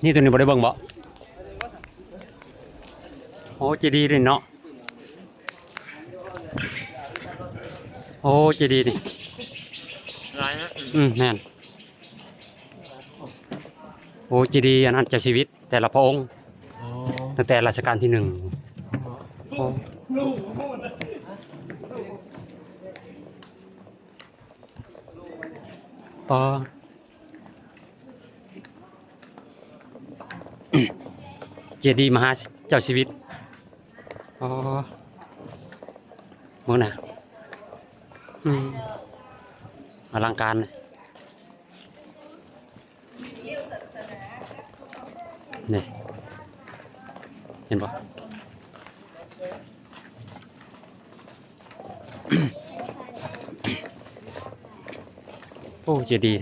นี่ตัวนี้บ่ได้เบิ่งบ่โอ้เจดีย์นี่เนาะโอ้เจดีย์นี่ร้ายนะ แม่นโอ้เจดีย์อันนั้นเจ้าชีวิตแต่ละพระองค์ตั้งแต่รัชกาลที่1โอ้ปอเจดีย์มหาเจ้าชีวิตอ๋อมึงน่ะอลังการเลยนี่เห็นปะโอ้เจดีย์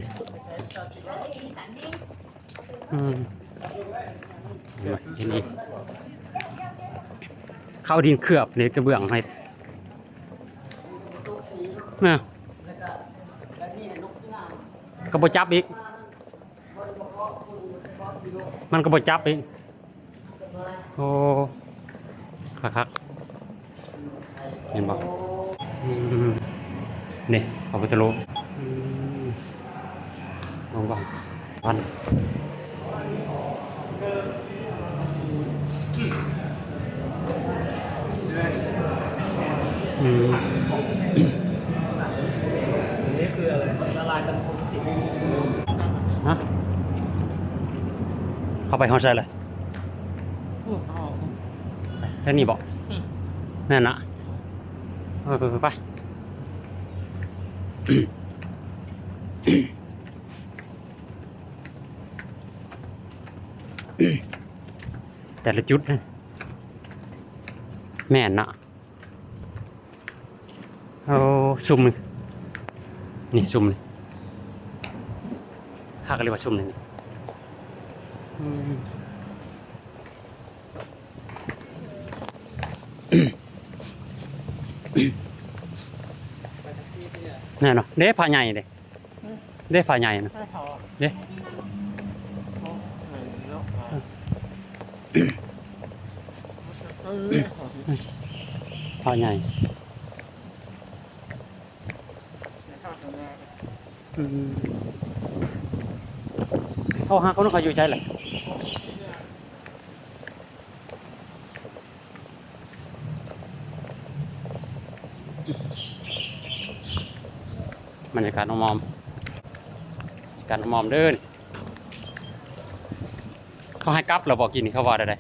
เจดีย์เข้าดินเคลือบในกระเบื้องให้เนี่ยกระโปจับอีกมันกระโปจับอีกโอ้คักเห็นบอกนี่เอาไปตะลุลองก่อนพันนี่คืออะไรละลายกันคงสิฮะเข้าไปห้องใช่เลยแค่นี้บอกแม่นนะไปแต่ละจุดนะแม่นนะเอาซุ่มนี่ซุ่มนี่ข้าก็เรียกว่าซุ่มนี่นี่เนาะเด้ผ้าใหญ่เด้ผ้าใหญ่เนาะเด้ผ้าใหญ่เขาหาเขาต้องคอยอยู่ใช่แหละบรรยากาศน้องมอมการน้องมอมเดินเขาให้กลับเราบอกกินเขาว่าได้